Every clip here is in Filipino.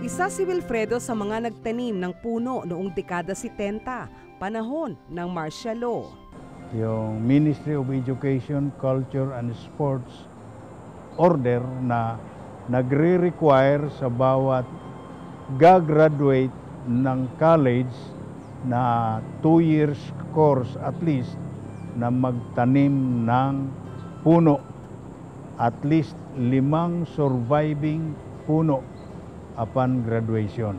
Isa si Wilfredo sa mga nagtanim ng puno noong dekada 70, panahon ng martial law. Yung Ministry of Education, Culture and Sports order na nagre-require sa bawat gagraduate ng college na 2 years course at least na magtanim ng puno. At least 5 surviving puno upon graduation.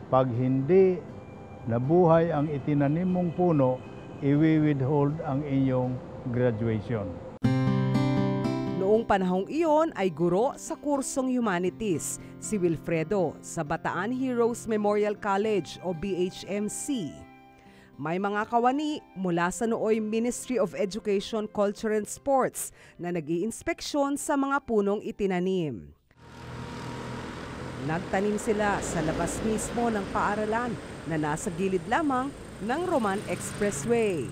Pag hindi nabuhay ang itinanim mong puno, i-withhold ang inyong graduation. Noong panahong iyon ay guro sa kursong Humanities si Wilfredo sa Bataan Heroes Memorial College o BHMC. May mga kawani mula sa nooy Ministry of Education, Culture and Sports na nag-iinspeksyon sa mga punong itinanim. Nagtanim sila sa labas mismo ng paaralan na nasa gilid lamang ng Roman Expressway.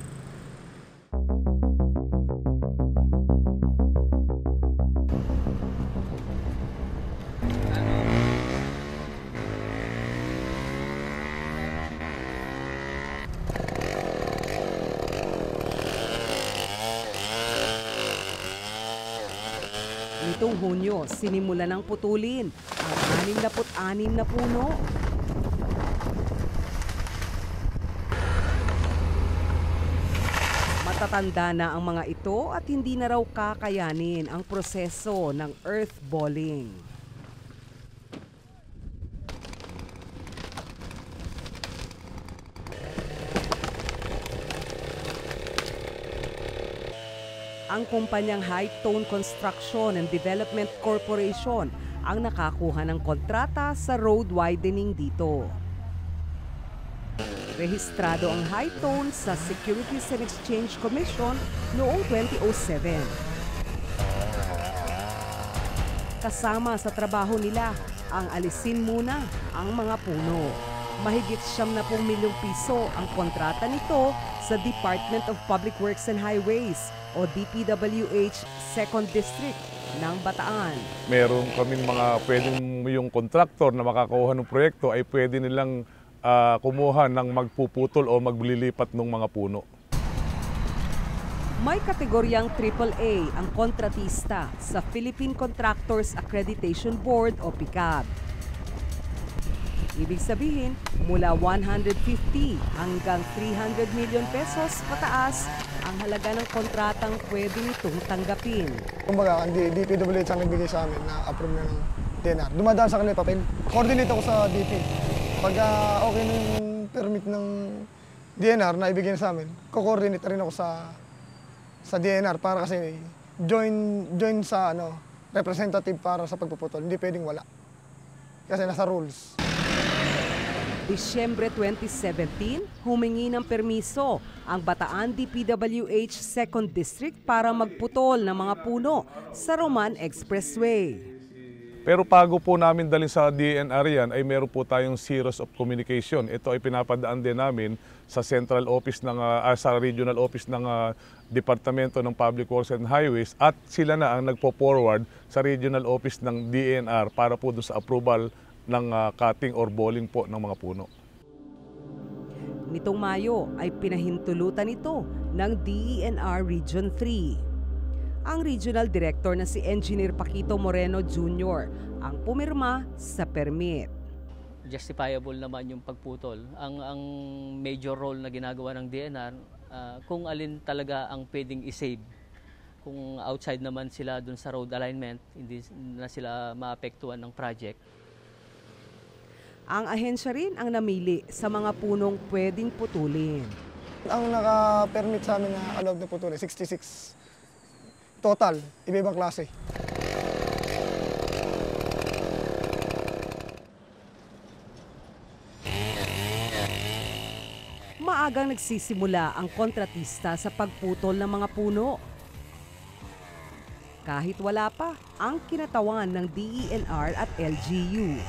Nitong Hunyo, sinimula ng putulin ang 66 na puno. Matatanda na ang mga ito at hindi na raw kakayanin ang proseso ng earth balling. Ang kumpanyang High Tone Construction and Development Corporation ang nakakuha ng kontrata sa road widening dito. Rehistrado ang High Tone sa Securities and Exchange Commission noong 2007. Kasama sa trabaho nila ang alisin muna ang mga puno. Mahigit 70 milyong piso ang kontrata nito sa Department of Public Works and Highways o DPWH 2nd District ng Bataan. Meron kaming mga pwedeng yung kontraktor na makakuha ng proyekto ay pwede nilang kumuha ng magpuputol o maglilipat ng mga puno. May kategoryang AAA ang kontratista sa Philippine Contractors Accreditation Board o PICAB. Ibig sabihin, mula 150 hanggang 300 million pesos pataas ang halaga ng kontratang pwede nitong tanggapin. Kumbaga, ang DPWH ang nagbigay sa amin na approve na ng DNR. Dumadaan sa kanila papel. Coordinate ako sa DP. Pag okay na yung permit ng DNR na ibigay sa amin, ko-coordinate rin ako sa DNR para kasi join sa representative para sa pagpuputol. Hindi pwedeng wala. Kasi nasa rules. Disyembre 2017, humingi ng permiso ang Bataan DPWH 2nd District para magputol ng mga puno sa Roman Expressway. Pero bago po namin dalhin sa DNR yan, ay meron po tayong series of communication. Ito ay pinapadaan din namin sa central office sa regional office ng Departamento ng Public Works and Highways at sila na ang nagpo-forward sa regional office ng DNR para po doon sa approval ng cutting or balling po ng mga puno. Nitong Mayo ay pinahintulutan ito ng DENR Region 3. Ang Regional Director na si Engineer Paquito Moreno Jr. ang pumirma sa permit. Justifiable naman yung pagputol. Ang major role na ginagawa ng DNR, kung alin talaga ang pwedeng isave. Kung outside naman sila dun sa road alignment, hindi na sila maapektuhan ng project. Ang ahensya rin ang namili sa mga punong pwedeng putulin. Ang naka-permit sa amin na allowed na putulin, 66 total, iba-ibang klase. Maagang nagsisimula ang kontratista sa pagputol ng mga puno. Kahit wala pa ang kinatawan ng DENR at LGU.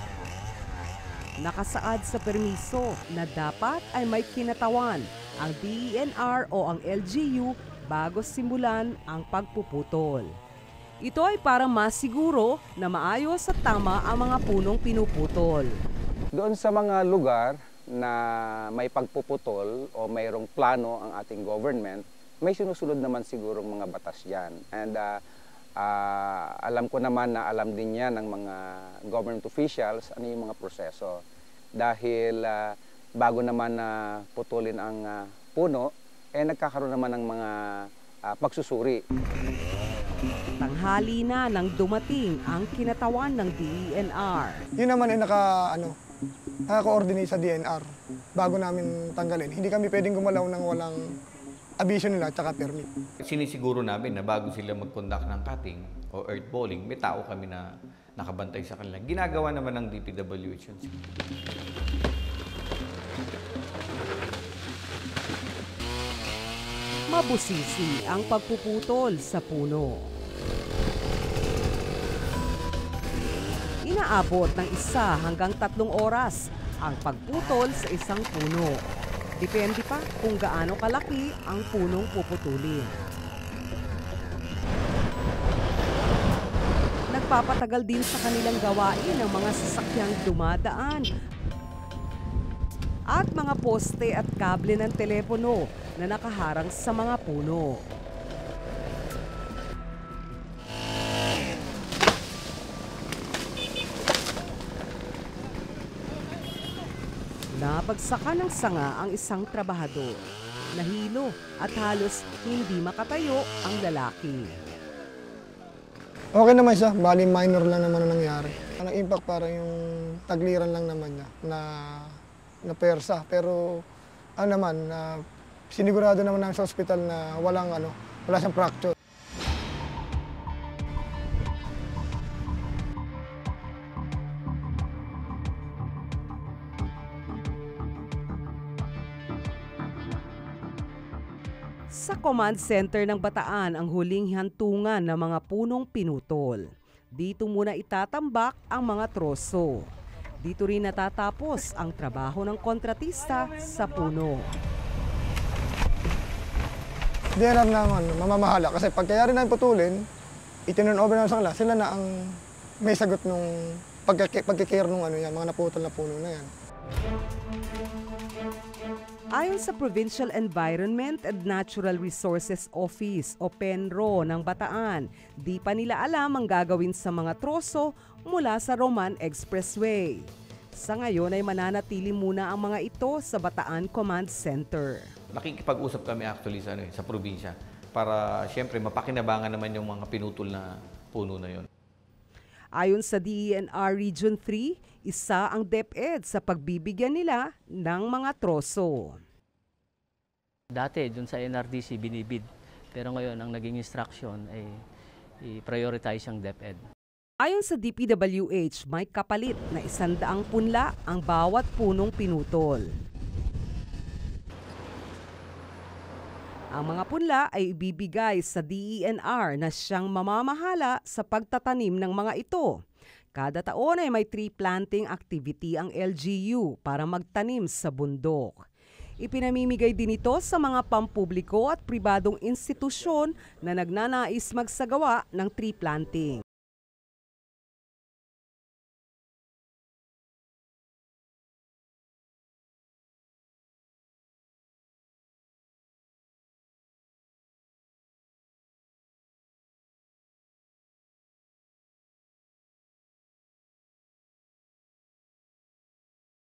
Nakasaad sa permiso na dapat ay may kinatawan ang DENR o ang LGU bago simulan ang pagpuputol. Ito ay para masiguro na maayos at tama ang mga punong pinuputol. Doon sa mga lugar na may pagpuputol o mayroong plano ang ating government, may sinusunod naman sigurong mga batas dyan. And alam ko naman na alam din yan ng mga government officials ano yung mga proseso. Dahil bago naman na putulin ang puno, nagkakaroon naman ng mga pagsusuri. Tanghali na nang dumating ang kinatawan ng DENR. Yun naman ay naka-coordinate sa DNR bago namin tanggalin. Hindi kami pwedeng gumalaw ng walang abiso nila at saka permit. Sinisiguro namin na bago sila mag-conduct ng cutting o earthballing, may tao kami na nakabantay sa kanila. Ginagawa naman ng DPWH yun. Mabusisi ang pagpuputol sa puno. Inaabot ng 1 hanggang 3 oras ang pagputol sa isang puno. Depende pa kung gaano kalaki ang punong puputulin. Nagpapatagal din sa kanilang gawain ang mga sasakyang dumadaan at mga poste at kable ng telepono na nakaharang sa mga puno. Nabagsakan ng sanga ang isang trabahador. Nahilo at halos hindi makatayo ang lalaki. Okay naman siya, bali minor lang naman ang nangyari. Ang impact para yung tagliran lang naman niya na persa. Pero sinigurado naman namin sa ospital na wala siyang fracture. Sa command center ng Bataan ang huling hantungan ng mga punong pinutol. Dito muna itatambak ang mga troso. Dito rin natatapos ang trabaho ng kontratista sa puno. DNR naman, mamamahala. Kasi pagkayari namin putulin, itinurn over namin sa kanila, sila na ang may sagot nung pagkikare nung mga naputol na puno na yan. Ayon sa Provincial Environment and Natural Resources Office o PENRO ng Bataan, di pa nila alam ang gagawin sa mga troso mula sa Roman Expressway. Sa ngayon ay mananatili muna ang mga ito sa Bataan Command Center. Nakikipag-usap kami actually sa probinsya para siyempre mapakinabangan naman yung mga pinutol na puno na yon. Ayon sa DENR Region 3, isa ang DepEd sa pagbibigyan nila ng mga troso. Dati, dun sa NRDC, binibid. Pero ngayon, ang naging instruction ay i-prioritize ang DepEd. Ayon sa DPWH, may kapalit na 100 punla ang bawat punong pinutol. Ang mga punla ay ibibigay sa DENR na siyang mamamahala sa pagtatanim ng mga ito. Kada taon ay may tree planting activity ang LGU para magtanim sa bundok. Ipinamimigay din ito sa mga pampubliko at pribadong institusyon na nagnanais magsagawa ng tree planting.